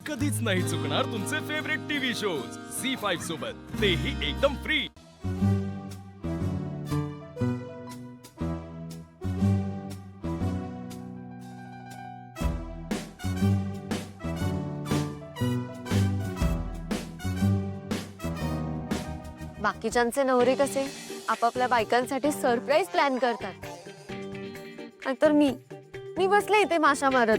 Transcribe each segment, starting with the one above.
कधीच नाही चुकणार तुमचे फेवरेट टीव्ही शोज झी5 सोबत, तेही एकदम फ्री। बाकीच्यांचे नवरे कसे आपापल्या बायकांसाठी सरप्राईज प्लॅन करतात, नाहीतर मी बसले इथे माशा मारत।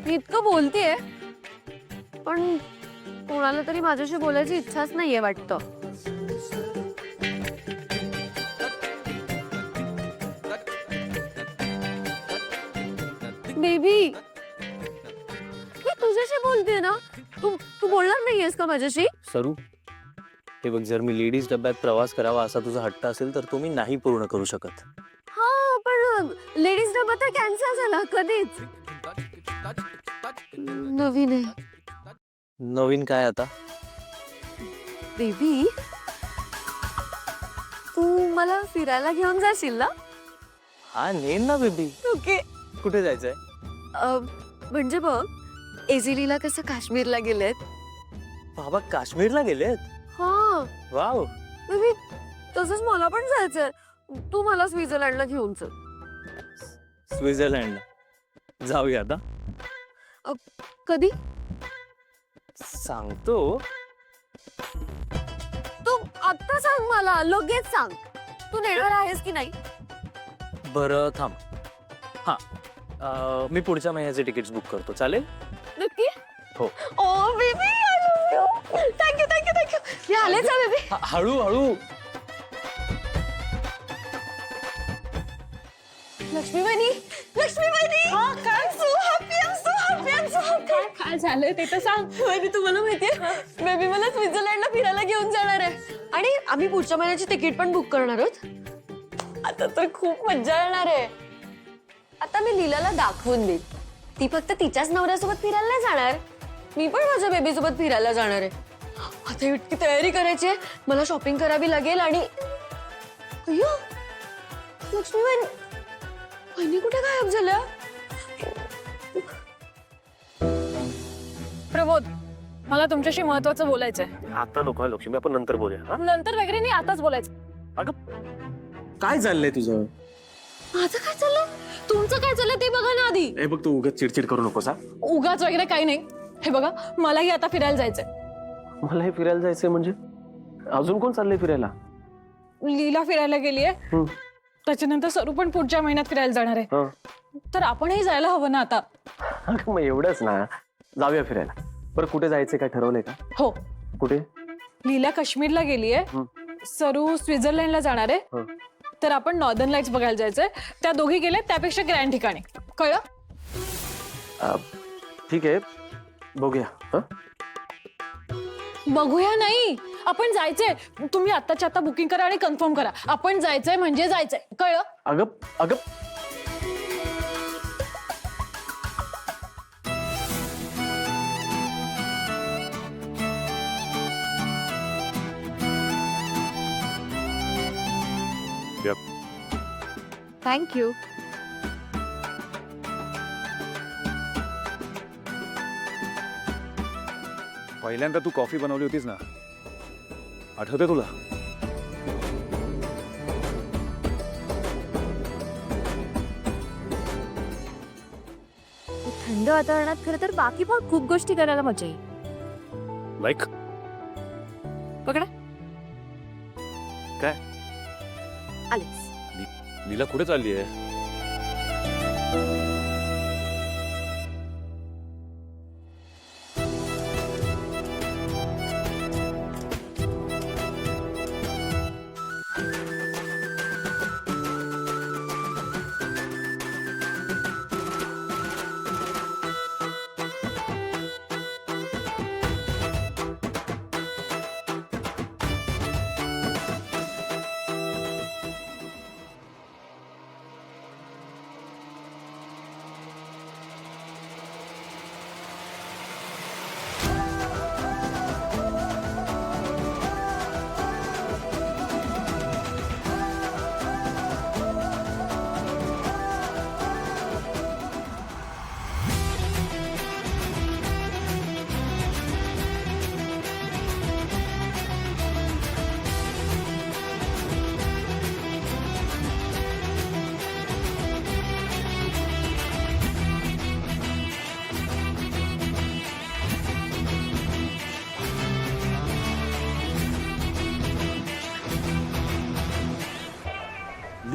मी इतकं बोलतेय पण कोणाला तरी माझ्याशी बोलायची इच्छाच नाहीये वाटतं। बेबी, मी तुझ्याशी बोलते ना, तू तू बोलणार नाहीयेस का माझ्याशी? सरू, हे बघ, जर मी लेडीज डब्यात प्रवास करावा असा तुझा हट्ट असेल तर तो मी नाही पूर्ण करू शकत। हा, पण लेडीज डबा तर कॅन्सल झाला कधीच। नवीन आहे। नवीन काय आता? बेबी, तू मला फिरायला घेऊन जाशील ना? हा, नेन ना बेबी। ओके। कुठे जायचंय? म्हणजे बघ, एझिलीला कसं काश्मीरला गेलेत। बाबा काश्मीरला गेलेत? हा वाव। बेबी, तसंच मला पण जायचंय। तू मला स्वित्झर्लंडला घेऊन चल। स्वित्झर्लंडला जाऊया आता? कधी? सांगतो। तू आता सांग मला, लगेच सांग। तू नेणार आहेस की नाही? बरं थांब। हा, मी पुढच्या महिन्याचे तिकीट्स बुक करतो, चालेल? नक्की? हो। Oh baby, I love you. Thank you thank you thank you. मी आलेच आहे बेबी। हळू हळू। लक्ष्मी बहिणी, लक्ष्मी बहिणी, काय so happy, I am so happy, I am so happy. काय झालं ते तर सांग। बहिणी, तुम्हाला माहितीये बेबी मला स्वित्झर्लंडला फिरायला घेऊन जाणार आहे आणि आम्ही पुढच्या महिन्याची तिकीट पण बुक करणार आहोत। आता तर खूप मजा येणार आहे। आता मी लीलाला दाखवून देईन, ती फक्त तिच्याच नवऱ्यासोबत फिरायला नाही जाणार, मी पण माझ्या बेबी सोबत फिरायला जाणार आहे। आता इतकी तयारी करायची आहे, मला शॉपिंग करावी लागेल। आणि अय्यो, लक्ष्मी बहिणी कुठे गायब झाल्या? प्रमोद, मला तुमच्याशी महत्वाचं बोलायचंय। आता नको लक्ष्मी, आपण नंतर बोलूया। हा? नंतर वगैरे नाही, आताच बोलायचं। अगं काय चाललंय तुझं? माझं काय चाललंय? तुमचं काय चाललंय ते बघा ना आधी। हे बघ, तू उगाच चिडचिड करू नकोस। हा, उगाच वगैरे काही नाही। हे बघा, मलाही आता फिरायला जायचंय। मला हे फिरायला जायचंय म्हणजे? अजून कोण चाललंय फिरायला? लीला फिरायला गेलीये, त्याच्यानंतर सरू पण पुढच्या महिन्यात फिरायला जाणार आहे। तर आपणही जायला हवं ना आता? अगं मग एवढंच ना, जाऊया फिरायला। बरं कुठे जायचंय, काय ठरवलंय का? हो, कुठे? लीला काश्मीरला गेलीये, सरू स्वित्झर्लंडला जाणार आहे, तर आपण नॉर्दर्न लाईट्स बघायला जायचंय। त्या दोघी गेल्या त्यापेक्षा ग्रँड ठिकाणी, कळलं? ठीक आहे, बघूया। बघूया नाही, आपण जायचंय। तुम्ही आत्ताच्या आता बुकिंग करा आणि कन्फर्म करा। आपण जायचंय म्हणजे जायचंय, कळलं? अगं अगं थँक्यू। पहिल्यांदा तू कॉफी बनवली होतीस ना, आठवते तुला? थंड वातावरणात खरं तर बाकी पण खूप गोष्टी करायला मजा येईल। लाईक पकडा। काय? आलेच। लीला कुठे चालली आहे?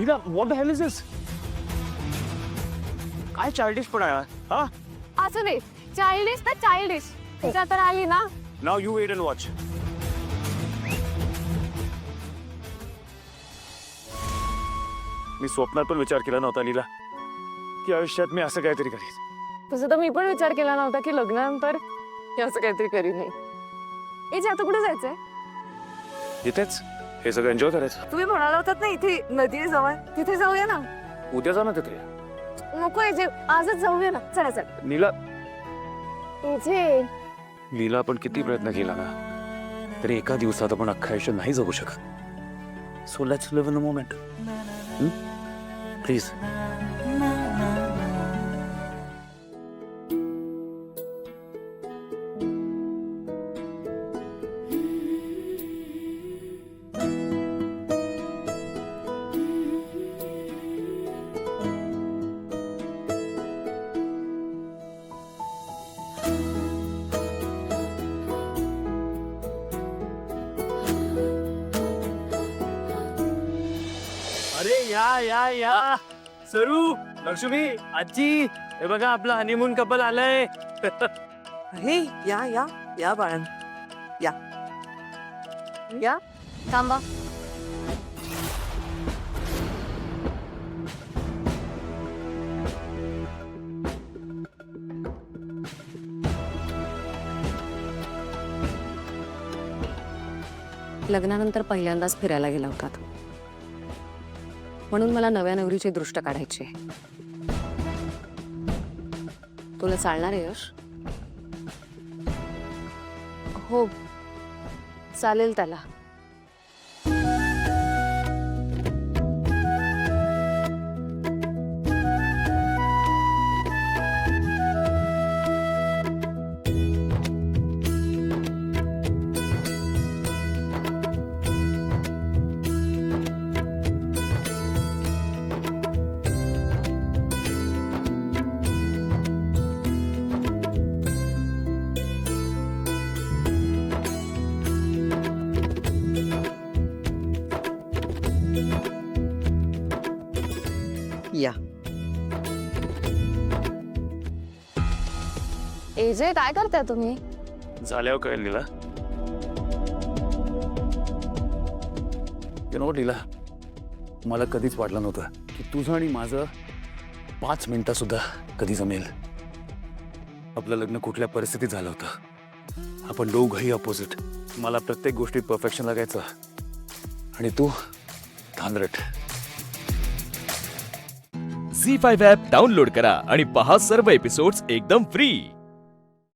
नीला व्हॉट द हेल इज दिस? काय चाइल्डिश पण आहे हा? असं नाही, चाइल्डिश ना चाइल्डिश. तिच्या तर आली ना. नाव यू वेट अँड वॉच. मी स्वप्नात पण विचार केला नव्हता नीला की आयुष्यात मी असं काहीतरी करीन. तसं तर मी पण विचार केला नव्हता की लग्नानंतर हे असं काहीतरी करीन नाही. ए जे आता कुठे जायचंय? इथेच हे सगळं एन्जॉय करायचं. तुम्ही म्हणाला होतात ना इथे नदी जवळ, तिथे जाऊया ना. उद्या जा ना तिथे. नको ए जे, आजच जाऊया ना. चला चला. नीला इथे नीला आपण किती प्रयत्न केला ना तरी एका दिवसात आपण अख्खं आयुष्य नाही जगू शकत. So let's live in the moment. Please. अरे या सरू, लक्ष्मी, आजी, हे बघा आपलं हनीमून कपल आलंय. हे या या या बाळां या या थांबा. लग्नानंतर पहिल्यांदाच फिरायला गेला होता तो. म्हणून मला नव्या नवरीची दृष्ट काढायची. तुला चालणार आहे यश? हो चालेल त्याला. या. एजे काय करताय तुम्ही? झाल्यावर कळेल नीला. यू नो नीला, मला कधीच वाटलं नव्हतं की तुझं आणि माझं 5 मिनिटं सुद्धा कधी जमेल. आपलं लग्न कुठल्या परिस्थितीत झालं होतं. आपण दोघंही अपोजिट. मला प्रत्येक गोष्टीत परफेक्शन लागायचं आणि तू धांदरट. झी5 ॲप डाउनलोड करा आणि पहा सर्व एपिसोड्स एकदम फ्री.